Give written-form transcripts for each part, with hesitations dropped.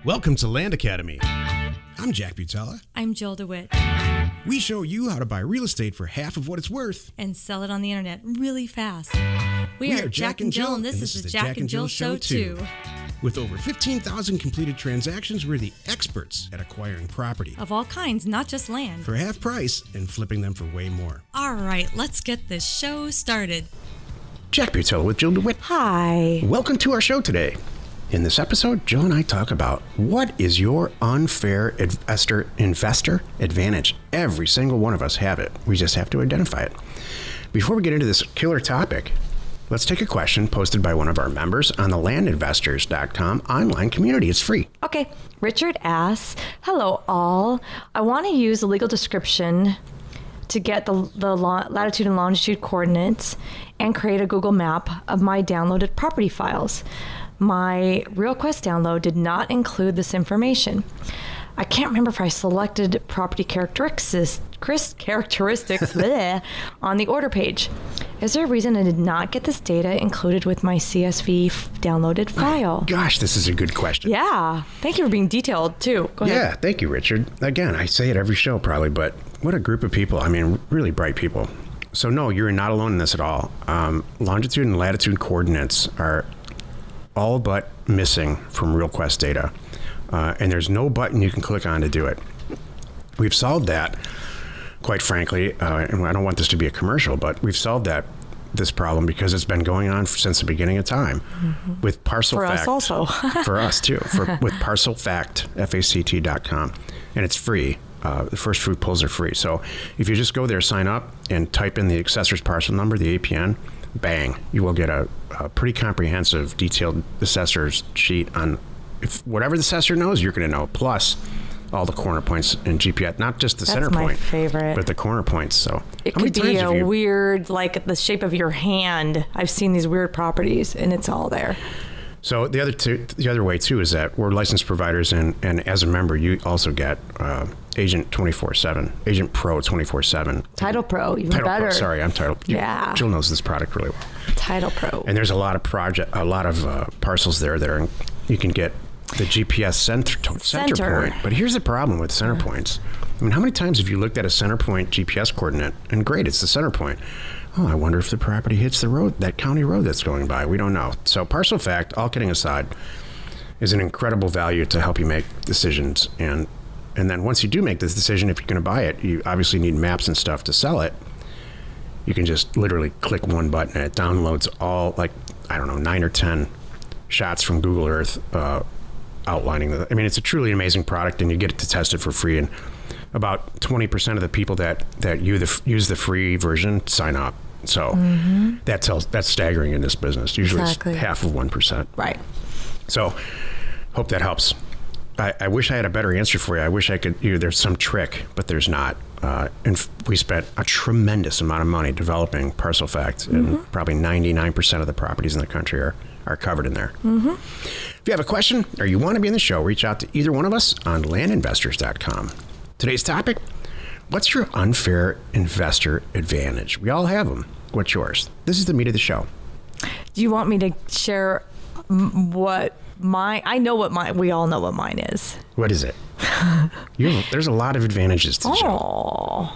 Welcome to Land Academy. I'm Jack Butala. I'm Jill DeWitt. We show you how to buy real estate for half of what it's worth. And sell it on the internet really fast. We are Jack and Jill, and this is the Jack and Jill Show too. With over 15,000 completed transactions, we're the experts at acquiring property. Of all kinds, not just land. For half price and flipping them for way more. All right, let's get this show started. Jack Butala with Jill DeWitt. Hi. Welcome to our show today. In this episode, Jill and I talk about what is your unfair investor advantage. Every single one of us have it. We just have to identify it. Before we get into this killer topic, let's take a question posted by one of our members on the landinvestors.com online community. It's free. Okay. Richard asks, hello all. I want to use the legal description to get the latitude and longitude coordinates and create a Google map of my downloaded property files. My RealQuest download did not include this information. I can't remember if I selected property characteristics bleh, on the order page. Is there a reason I did not get this data included with my CSV downloaded file? Gosh, this is a good question. Yeah. Thank you for being detailed, too. Go ahead. Yeah, thank you, Richard. Again, I say it every show probably, but what a group of people. I mean, really bright people. So no, you're not alone in this at all. Longitude and latitude coordinates are all but missing from RealQuest data. And there's no button you can click on to do it. We've solved that, quite frankly, and I don't want this to be a commercial, but we've solved this problem because it's been going on since the beginning of time with ParcelFact. For us also. For us too, with ParcelFact, FACT.com. And it's free. The first few pulls are free. So if you just go there, sign up, and type in the assessor's parcel number, the APN, bang, you will get a pretty comprehensive, detailed assessor's sheet on whatever the assessor knows, you're going to know, plus all the corner points in GPS, not just the center point. That's my favorite. But the corner points. So it could be a weird, like the shape of your hand. I've seen these weird properties, and it's all there. So the other way too is that we're licensed providers, and as a member, you also get Agent 24/7, Agent Pro 24/7, Title Pro, even Title better. Pro, sorry, I'm Title. Yeah, Jill knows this product really well. Title Pro, and there's a lot of parcels there that are you can get the GPS center point. But here's the problem with center points. I mean, how many times have you looked at a center point GPS coordinate and great, it's the center point. Oh, I wonder if the property hits the road, that county road that's going by. We don't know. So ParcelFact, all kidding aside, is an incredible value to help you make decisions. And then once you do make this decision, if you're going to buy it, you obviously need maps and stuff to sell it. You can just literally click one button and it downloads all, like, I don't know, 9 or 10 shots from Google Earth outlining the. I mean, it's a truly amazing product, and you get it to test it for free. And about 20% of the people that use the free version sign up. So that's staggering in this business. Usually it's half of 1%. Right. So hope that helps. I wish I had a better answer for you. I wish I could. There's some trick, but there's not. And we spent a tremendous amount of money developing ParcelFact, and probably 99% of the properties in the country are covered in there. If you have a question or you want to be in the show, reach out to either one of us on landinvestors.com. Today's topic: what's your unfair investor advantage? We all have them. What's yours? This is the meat of the show. Do you want me to share what we all know what mine is. What is it? There's a lot of advantages to the show.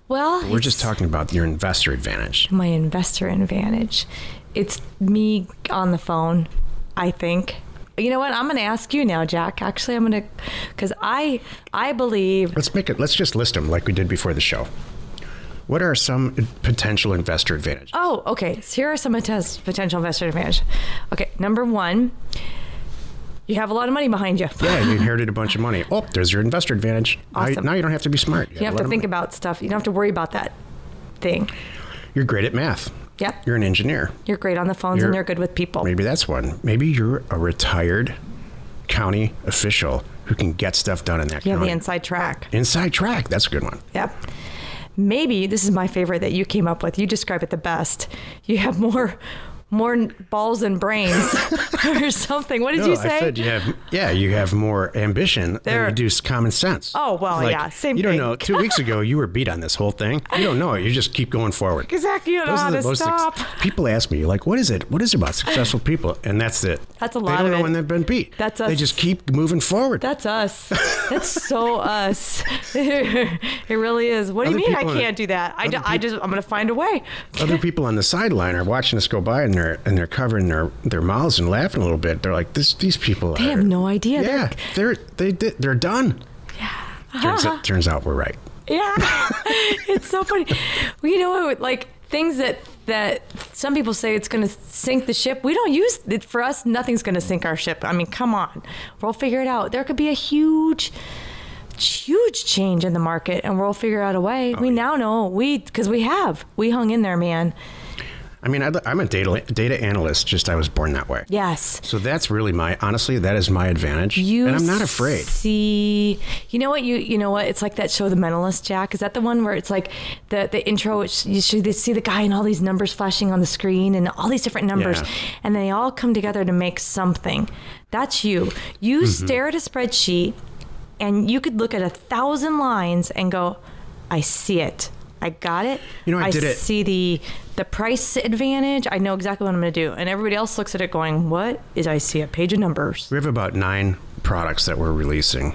Well, we're just talking about your investor advantage. My investor advantage. It's me on the phone, I think. You know what? I'm going to ask you now, Jack. Actually, I'm going to, because I believe. Let's just list them like we did before the show. What are some potential investor advantages? Oh, okay. So here are some potential investor advantages. Okay, number one, you have a lot of money behind you. Yeah, you inherited a bunch of money. Oh, there's your investor advantage. Awesome. Now you don't have to be smart. You have to think about stuff. You don't have to worry about that thing. You're great at math. Yep. You're an engineer. You're great on the phones and you're good with people. Maybe that's one. Maybe you're a retired county official who can get stuff done in that county. You have the inside track. Inside track. That's a good one. Yep. Maybe this is my favorite that you came up with. You describe it the best. You have more more balls than brains or something. What did you say? I said you have more ambition than you do common sense. Oh, well, same thing. You don't know. 2 weeks ago, you were beat on this whole thing. You don't know it. You just keep going forward. Exactly. You don't know how to stop. People ask me, like, what is it? What is it about successful people? And that's it. That's a lot of it. They don't know when they've been beat. That's us. They just keep moving forward. That's us. That's so us. It really is. What do you mean I can't do that? I'm going to find a way. Other people on the sideline are watching us go by, and they're covering their mouths and laughing a little bit. They're like, these people. They have no idea. Yeah, they're done. Yeah. Turns out we're right. Yeah, it's so funny. Well, you know what? Like things that some people say it's going to sink the ship. We don't use it for us. Nothing's going to sink our ship. I mean, come on, we'll figure it out. There could be a huge change in the market, and we'll figure out a way. We now know because we hung in there, man. I mean, I'm a data analyst. Just I was born that way. Yes. So that's really honestly, that is my advantage, and I'm not afraid. See, you know what? You know what? It's like that show, The Mentalist, Jack. Is that the one where it's like the intro? You should see the guy and all these numbers flashing on the screen and all these different numbers, and they all come together to make something. That's you. You stare at a spreadsheet, and you could look at 1,000 lines and go, "I see it. I got it. I did it. See the price advantage. I know exactly what I'm going to do." And everybody else looks at it going, "What is?" I see a page of numbers. We have about 9 products that we're releasing,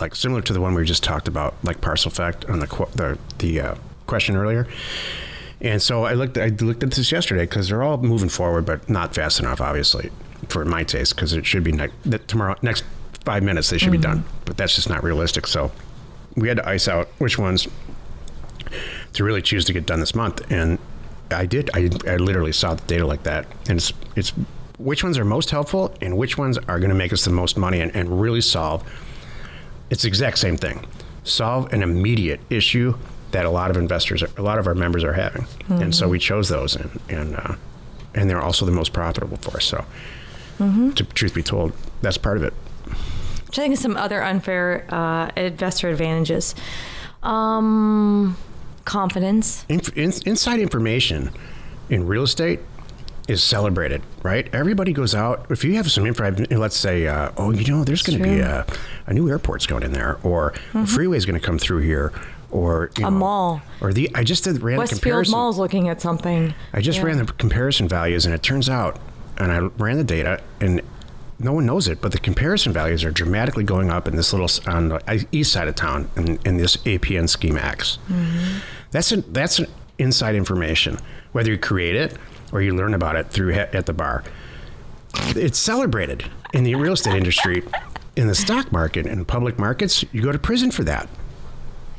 like similar to the one we just talked about, like ParcelFact on the question earlier. And so I looked at this yesterday because they're all moving forward, but not fast enough, obviously, for my taste. Because it should be next 5 minutes they should be done, but that's just not realistic. So we had to ice out which ones to really choose to get done this month, and I did. I literally saw the data like that, and it's which ones are most helpful and which ones are going to make us the most money and really solve. It's the exact same thing. Solve an immediate issue that a lot of our members are having, and so we chose those, and they're also the most profitable for us. So, truth be told, that's part of it. I'm trying to think of some other unfair investor advantages. Confidence. Inside information in real estate is celebrated, right? Everybody goes out. If you have some info, let's say, there's going to be a new airport's going in there, or a freeway is going to come through here, or a mall, or I just ran the comparison. Westfield Mall's looking at something. I just ran the comparison values, and it turns out, and I ran the data, and no one knows it, but the comparison values are dramatically going up in this on the east side of town in this APN scheme X. That's an inside information, whether you create it or you learn about it at the bar. It's celebrated in the real estate industry, in the stock market, in public markets. You go to prison for that.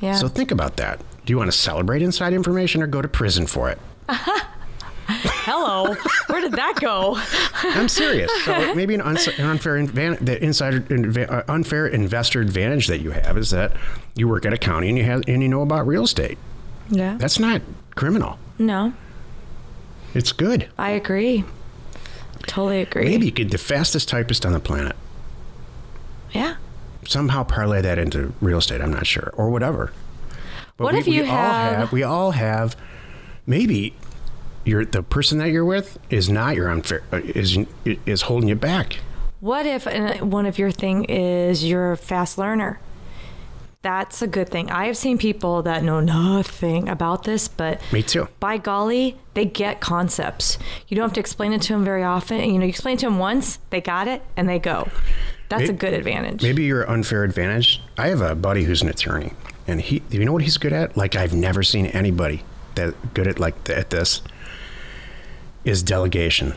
Yeah. So think about that. Do you want to celebrate inside information or go to prison for it? Hello, where did that go? I'm serious. So maybe an unfair investor advantage that you have is that you work at a county and you know about real estate. Yeah, that's not criminal. No, it's good. I agree. Totally agree. Maybe you could the fastest typist on the planet. Yeah. Somehow parlay that into real estate. I'm not sure, or whatever. But what if we all have maybe. The person that you're with is not your unfair is holding you back. What if one of your thing is you're a fast learner? That's a good thing. I have seen people that know nothing about this, but me too. By golly, they get concepts. You don't have to explain it to them very often. You explain it to them once, they got it, and they go. That's a good advantage. Maybe your unfair advantage. I have a buddy who's an attorney, and you know what he's good at? Like I've never seen anybody that good at this. Is delegation.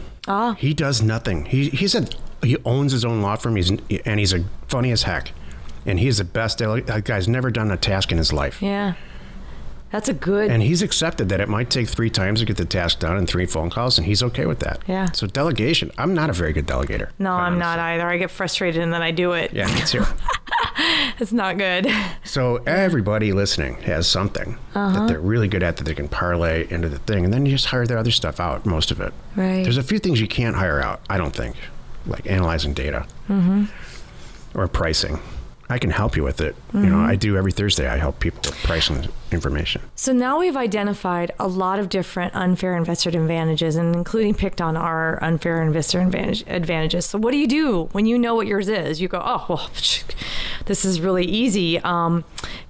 He does nothing. He owns his own law firm. He's a funny as heck, and he's the best. That guy's never done a task in his life. Yeah, that's a good. And he's accepted that it might take 3 times to get the task done and 3 phone calls, and he's okay with that. Yeah. So delegation. I'm not a very good delegator. No, I'm not either. I get frustrated and then I do it. Yeah, me too. It's not good. So everybody listening has something that they're really good at that they can parlay into the thing, and then you just hire the other stuff out, most of it. Right. There's a few things you can't hire out, I don't think, like analyzing data or pricing. I can help you with it. You know, I do every Thursday. I help people with pricing information. So now we've identified a lot of different unfair investor advantages, and including picked on our unfair investor advantages. So what do you do when you know what yours is? You go, oh, well, this is really easy.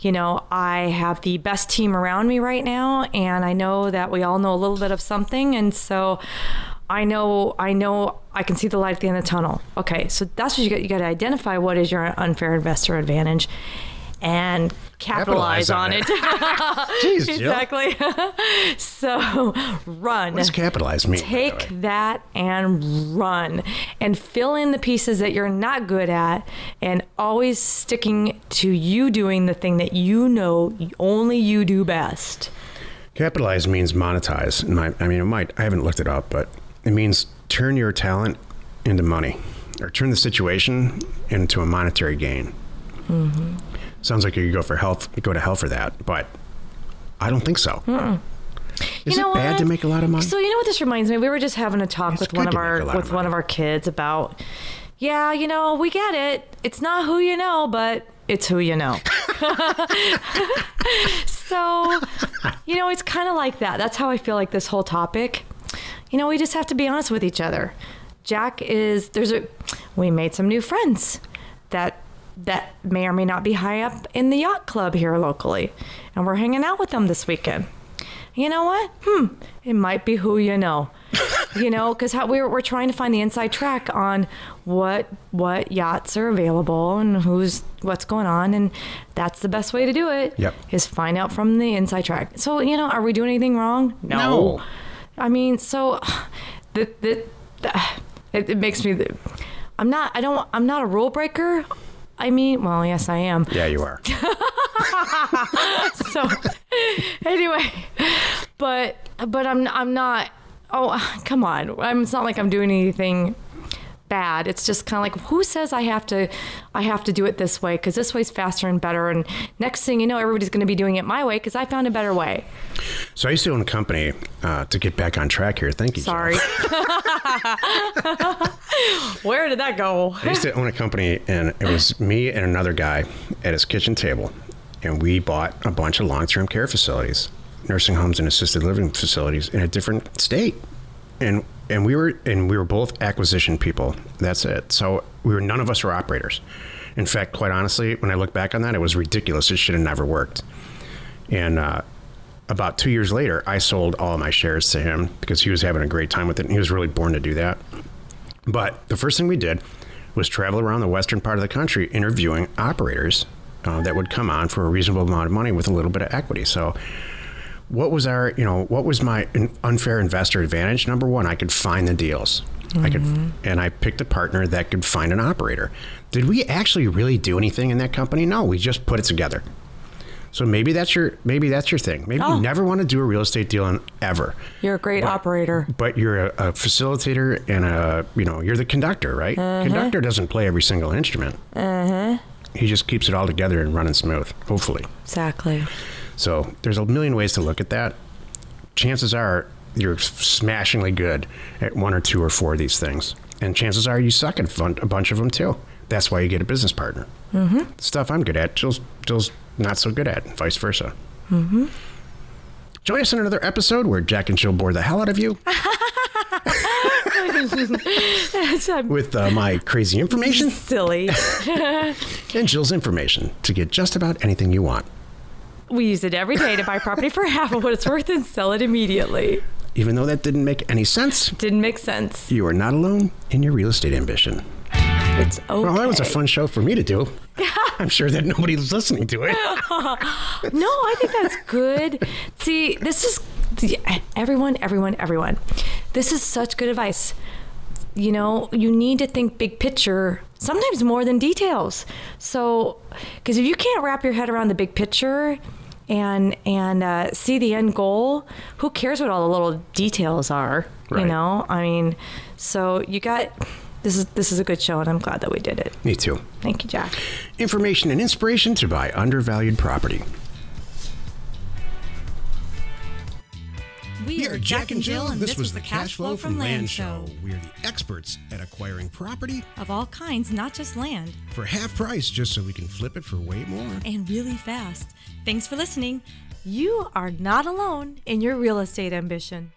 You know, I have the best team around me right now, and I know that we all know a little bit of something, and so I know I can see the light at the end of the tunnel. Okay, so that's what you got to identify what is your unfair investor advantage and capitalize on it. Jeez, exactly. So run. What does capitalize mean? Take that and run and fill in the pieces that you're not good at, and always sticking to you doing the thing that you know only you do best. Capitalize means monetize. I haven't looked it up, but it means turn your talent into money, or turn the situation into a monetary gain. Mm-hmm. Sounds like you go to hell for that, but I don't think so. Is it bad to make a lot of money? So you know what this reminds me? We were just having a talk with one of our kids about, yeah, you know, we get it. It's not who you know, but it's who you know. So, you know, it's kind of like that. That's how I feel like this whole topic. You know, we just have to be honest with each other. We made some new friends that may or may not be high up in the yacht club here locally. And we're hanging out with them this weekend. You know what? It might be who you know. You know, because we're trying to find the inside track on what yachts are available and what's going on, and that's the best way to do it. Yep. Is find out from the inside track. So, you know, are we doing anything wrong? No. I mean, so it makes me. I'm not a rule breaker. I mean, well, yes, I am. Yeah, you are. So, anyway, but I'm not. Oh, come on! It's not like I'm doing anything bad. It's just kind of like, who says I have to do it this way? Because this way's faster and better. And next thing you know, everybody's going to be doing it my way because I found a better way. So I used to own a company. To get back on track here, thank you. Sorry. Where did that go? I used to own a company, and it was me and another guy at his kitchen table, and we bought a bunch of long-term care facilities, nursing homes and assisted living facilities in a different state, and we were both acquisition people. That's it. So none of us were operators. In fact, quite honestly, when I look back on that, it was ridiculous. It should have never worked. And about 2 years later, I sold all of my shares to him because he was having a great time with it, and he was really born to do that. But the first thing we did was travel around the western part of the country interviewing operators that would come on for a reasonable amount of money with a little bit of equity. So what was my unfair investor advantage? Number one, I could find the deals. Mm-hmm. I picked a partner that could find an operator. Did we actually really do anything in that company? No, we just put it together. So maybe that's your thing. Maybe you never want to do a real estate deal ever. You're a great operator. But you're a facilitator and you're the conductor, right? Uh-huh. Conductor doesn't play every single instrument. Uh-huh. He just keeps it all together and running smooth, hopefully. Exactly. So there's a million ways to look at that. Chances are you're smashingly good at one or two or four of these things. And chances are you suck at a bunch of them too. That's why you get a business partner. Mm-hmm. The stuff I'm good at, Jill's not so good at, and vice versa. Mm-hmm. Join us in another episode where Jack and Jill bore the hell out of you. With my crazy information. Silly. And Jill's information to get just about anything you want. We use it every day to buy property for half of what it's worth and sell it immediately. Even though that didn't make any sense. Didn't make sense. You are not alone in your real estate ambition. It's okay. Well, that was a fun show for me to do. I'm sure that nobody's listening to it. No, I think that's good. See, this is everyone. This is such good advice. You know, you need to think big picture, sometimes more than details. So, because if you can't wrap your head around the big picture and see the end goal, who cares what all the little details are? Right. You know, I mean, so you got. This is a good show, and I'm glad that we did it. Me too. Thank you, Jack. Information and inspiration to buy undervalued property. We are Jack and Jill, and this was the Cash Flow from Land Show. We're the experts at acquiring property Of all kinds, not just land. for half price just so we can flip it for way more. And really fast. Thanks for listening. You are not alone in your real estate ambition.